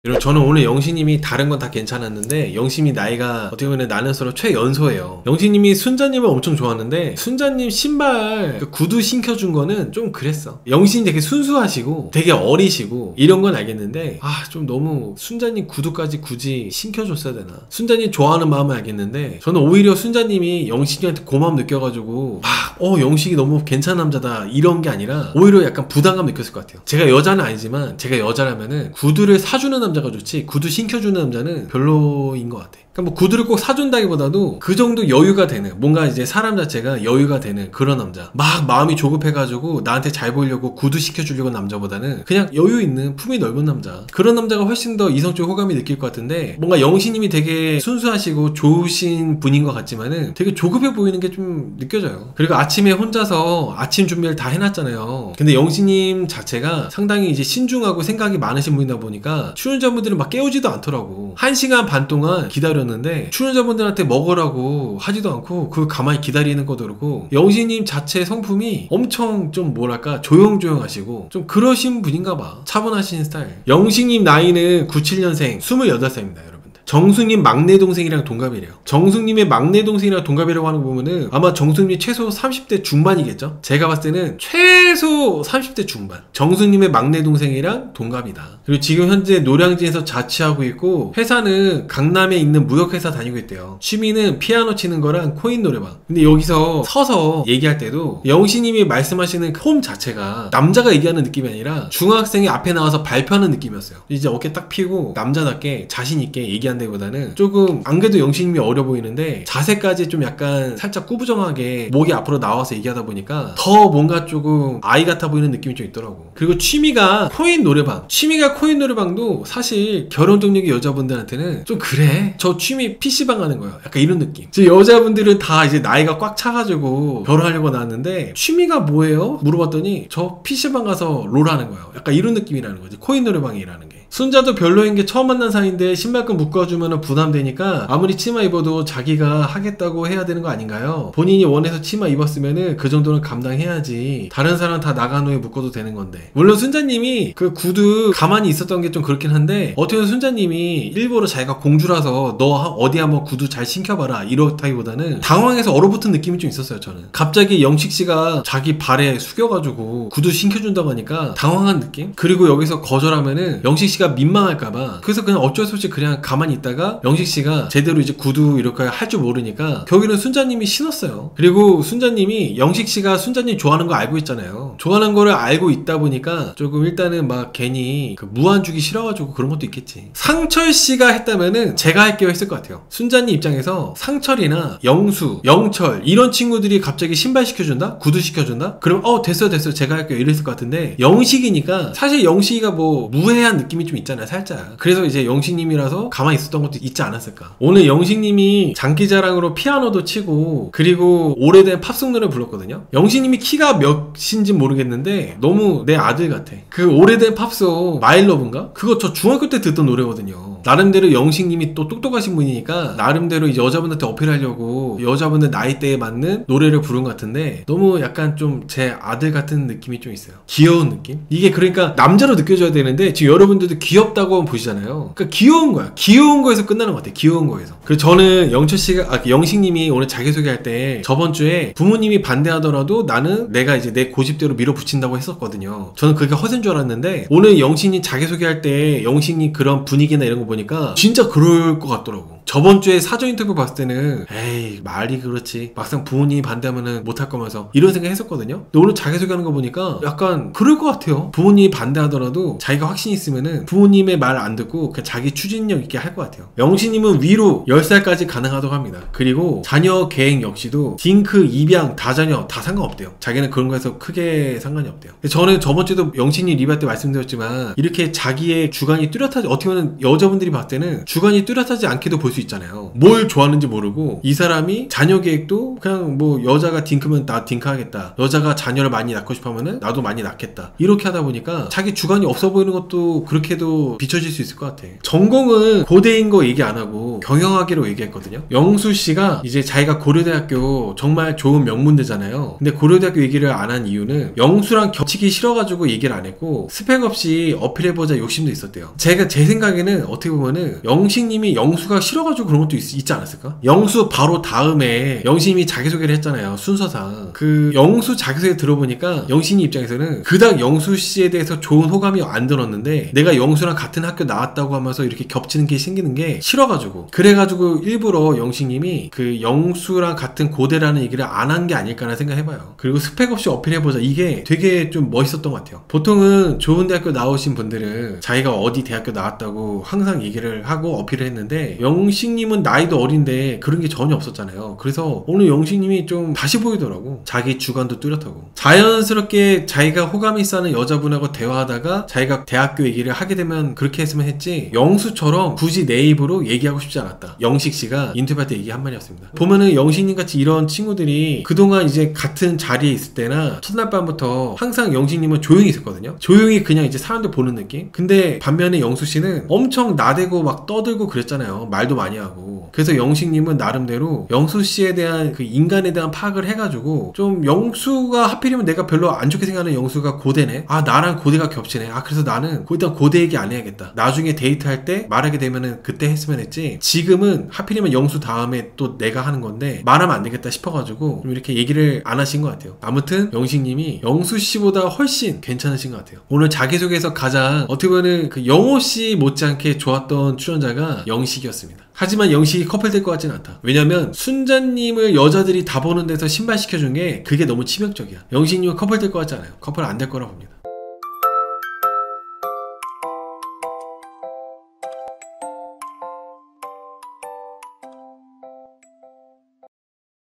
그리고 저는 오늘 영신님이 다른 건 다 괜찮았는데 영신이 나이가 어떻게 보면 나는 서로 최연소예요. 영신님이 순자님을 엄청 좋아하는데 순자님 신발 그 구두 신겨준 거는 좀 그랬어. 영신이 되게 순수하시고 되게 어리시고 이런 건 알겠는데 좀 너무 순자님 구두까지 굳이 신겨줬어야 되나. 순자님 좋아하는 마음은 알겠는데 저는 오히려 순자님이 영신이한테 고마움 느껴가지고 영식이 너무 괜찮은 남자다 이런 게 아니라 오히려 약간 부담감 느꼈을 것 같아요. 제가 여자는 아니지만 제가 여자라면은 구두를 사주는 남자가 좋지 구두 신겨주는 남자는 별로인 것 같아. 그러니까 뭐 구두를 꼭 사준다기보다도 그 정도 여유가 되는, 뭔가 이제 사람 자체가 여유가 되는 그런 남자. 막 마음이 조급해가지고 나한테 잘 보이려고 구두 시켜주려고 남자보다는 그냥 여유 있는 품이 넓은 남자, 그런 남자가 훨씬 더 이성적 호감이 느낄 것 같은데, 뭔가 영신님이 되게 순수하시고 좋으신 분인 것 같지만은 되게 조급해 보이는 게 좀 느껴져요. 그리고 아침에 혼자서 아침 준비를 다 해놨잖아요. 근데 영신님 자체가 상당히 이제 신중하고 생각이 많으신 분이다 보니까 출연자분들은 막 깨우지도 않더라고. 1시간 반 동안 기다렸는데 출연자분들한테 먹으라고 하지도 않고 그 가만히 기다리는 것도 그렇고, 영신님 자체 성품이 엄청 좀 뭐랄까 조용조용하시고 좀 그러신 분인가 봐. 차분하신 스타일. 영신님 나이는 97년생 28살입니다 여러분. 정숙님 막내 동생이랑 동갑이래요. 정숙님의 막내 동생이랑 동갑이라고 하는 거 보면은 아마 정숙님이 최소 30대 중반이겠죠? 제가 봤을 때는 최소 30대 중반. 정숙님의 막내 동생이랑 동갑이다. 그리고 지금 현재 노량진에서 자취하고 있고 회사는 강남에 있는 무역회사 다니고 있대요. 취미는 피아노 치는 거랑 코인 노래방. 근데 여기서 서서 얘기할 때도 영신님이 말씀하시는 폼 자체가 남자가 얘기하는 느낌이 아니라 중학생이 앞에 나와서 발표하는 느낌이었어요. 이제 어깨 딱 펴고 남자답게 자신있게 얘기하는 보다는 조금, 안 그래도 영신님이 어려 보이는데 자세까지 좀 약간 살짝 꾸부정하게 목이 앞으로 나와서 얘기하다 보니까 더 뭔가 조금 아이 같아 보이는 느낌이 좀 있더라고. 그리고 취미가 코인 노래방. 취미가 코인 노래방도 사실 결혼 경력의 여자분들한테는 좀 그래, 저 취미 PC방 하는 거야, 약간 이런 느낌. 여자분들은 다 이제 나이가 꽉 차가지고 결혼하려고 나왔는데 취미가 뭐예요? 물어봤더니 저 PC방 가서 롤 하는 거예요, 약간 이런 느낌이라는 거지, 코인 노래방이라는 게. 순자도 별로인 게 처음 만난 사이인데 신발끈 묶어주면 부담되니까 아무리 치마 입어도 자기가 하겠다고 해야 되는 거 아닌가요? 본인이 원해서 치마 입었으면은 그 정도는 감당해야지, 다른 사람 다 나간 후에 묶어도 되는 건데. 물론 순자님이 그 구두 가만히 있었던 게 좀 그렇긴 한데, 어떻게 보면 순자님이 일부러 자기가 공주라서 너 어디 한번 구두 잘 신겨봐라 이렇다기보다는 당황해서 얼어붙은 느낌이 좀 있었어요. 저는 갑자기 영식씨가 자기 발에 숙여가지고 구두 신겨준다고 하니까 당황한 느낌? 그리고 여기서 거절하면은 영식씨가 민망할까봐, 그래서 그냥 어쩔 수 없이 그냥 가만히 있다가 영식씨가 제대로 이제 구두 이렇게 할 줄 모르니까 결국에는 순자님이 신었어요. 그리고 순자님이, 영식씨가 순자님 좋아하는 거 알고 있잖아요. 좋아하는 거를 알고 있다 보니까 조금 일단은 막 괜히 그 무한 주기 싫어가지고 그런 것도 있겠지. 상철씨가 했다면은 제가 할게요 했을 것 같아요. 순자님 입장에서 상철이나 영수, 영철 이런 친구들이 갑자기 신발 시켜준다? 구두 시켜준다? 그럼 됐어 제가 할게요 이랬을 것 같은데, 영식이니까 사실 영식이가 뭐 무해한 느낌이 좀 있잖아요 살짝. 그래서 이제 영식님이라서 가만히 있었던 것도 있지 않았을까. 오늘 영식님이 장기자랑으로 피아노도 치고 그리고 오래된 팝송 노래 불렀거든요. 영식님이 키가 몇인지 모르겠는데 너무 내 아들 같아. 그 오래된 팝송 마일러브인가? 그거 저 중학교 때 듣던 노래거든요. 나름대로 영식님이 또 똑똑하신 분이니까 나름대로 이제 여자분한테 어필하려고 여자분들 나이대에 맞는 노래를 부른 것 같은데, 너무 약간 좀 제 아들 같은 느낌이 좀 있어요. 귀여운 느낌? 이게 그러니까 남자로 느껴져야 되는데 지금 여러분들도 귀엽다고 보시잖아요. 그러니까 귀여운 거야. 귀여운 거에서 끝나는 것 같아요. 귀여운 거에서. 그리고 저는 영식님이 오늘 자기소개할 때 저번 주에 부모님이 반대하더라도 나는 내가 이제 내 고집대로 밀어붙인다고 했었거든요. 저는 그게 허세인 줄 알았는데 오늘 영식님 자기소개할 때 영식님 그런 분위기나 이런 거 보니까 진짜 그럴 것 같더라고. 저번 주에 사전 인터뷰 봤을 때는 에이 말이 그렇지, 막상 부모님이 반대하면은 못할 거면서 이런 생각 했었거든요. 근데 오늘 자기소개하는 거 보니까 약간 그럴 것 같아요. 부모님이 반대하더라도 자기가 확신이 있으면은 부모님의 말 안 듣고 그냥 자기 추진력 있게 할 것 같아요. 영신님은 위로 10살까지 가능하다고 합니다. 그리고 자녀 계획 역시도 딩크, 입양, 다자녀 다 상관없대요. 자기는 그런 거에서 크게 상관이 없대요. 저는 저번 주에도 영신님 리뷰할 때 말씀드렸지만 이렇게 자기의 주관이 뚜렷하지, 어떻게 보면 여자분들이 봤을 때는 주관이 뚜렷하지 않게도 볼 수 수 있잖아요. 뭘 좋아하는지 모르고 이 사람이 자녀 계획도 그냥 뭐 여자가 딩크면 나 딩크하겠다, 여자가 자녀를 많이 낳고 싶으면은 나도 많이 낳겠다, 이렇게 하다 보니까 자기 주관이 없어 보이는 것도 그렇게도 비춰질 수 있을 것 같아. 전공은 고대인 거 얘기 안 하고 경영학이라고 얘기했거든요. 영수씨가 이제 자기가 고려대학교 정말 좋은 명문대잖아요. 근데 고려대학교 얘기를 안 한 이유는 영수랑 겹치기 싫어가지고 얘기를 안 했고 스펙 없이 어필해보자 욕심도 있었대요. 제 생각에는 어떻게 보면은 영식님이 영수가 싫어가지고 그런 것도 있지 않았을까? 영수 바로 다음에 영식님이 자기소개를 했잖아요, 순서상. 그 영수 자기소개 들어보니까 영식님 입장에서는 그닥 영수씨에 대해서 좋은 호감이 안 들었는데 내가 영수랑 같은 학교 나왔다고 하면서 이렇게 겹치는 게 생기는 게 싫어가지고, 그래가지고 일부러 영식님이 그 영수랑 같은 고대라는 얘기를 안 한 게 아닐까라는 생각해봐요. 그리고 스펙 없이 어필해보자, 이게 되게 좀 멋있었던 것 같아요. 보통은 좋은 대학교 나오신 분들은 자기가 어디 대학교 나왔다고 항상 얘기를 하고 어필을 했는데 영식님은 나이도 어린데 그런 게 전혀 없었잖아요. 그래서 오늘 영식님이 좀 다시 보이더라고. 자기 주관도 뚜렷하고 자연스럽게 자기가 호감이 있어하는 여자분하고 대화하다가 자기가 대학교 얘기를 하게 되면 그렇게 했으면 했지, 영수처럼 굳이 내 입으로 얘기하고 싶지 않았다. 영식씨가 인터뷰할 때 얘기 한마디였습니다. 보면은 영식님 같이 이런 친구들이 그동안 이제 같은 자리에 있을 때나 첫날 밤부터 항상 영식님은 조용히 있었거든요. 조용히 그냥 이제 사람들 보는 느낌? 근데 반면에 영수씨는 엄청 나대고 막 떠들고 그랬잖아요. 말도 많이 하고. 그래서 영식님은 나름대로 영수씨에 대한 그 인간에 대한 파악을 해가지고 좀 영수가 하필이면 내가 별로 안 좋게 생각하는 영수가 고대네, 아 나랑 고대가 겹치네, 아 그래서 나는 일단 고대 얘기 안 해야겠다, 나중에 데이트할 때 말하게 되면은 그때 했으면 했지, 지금은 하필이면 영수 다음에 또 내가 하는 건데 말하면 안 되겠다 싶어가지고 좀 이렇게 얘기를 안 하신 것 같아요. 아무튼 영식님이 영수씨보다 훨씬 괜찮으신 것 같아요. 오늘 자기소개에서 가장 어떻게 보면 그 영호씨 못지않게 좋았던 출연자가 영식이었습니다. 하지만 영식이 커플 될 것 같진 않다. 왜냐면 순자님을 여자들이 다 보는 데서 신발시켜준 게 그게 너무 치명적이야. 영식님은 커플 될 것 같지 않아요. 커플 안 될 거라 봅니다.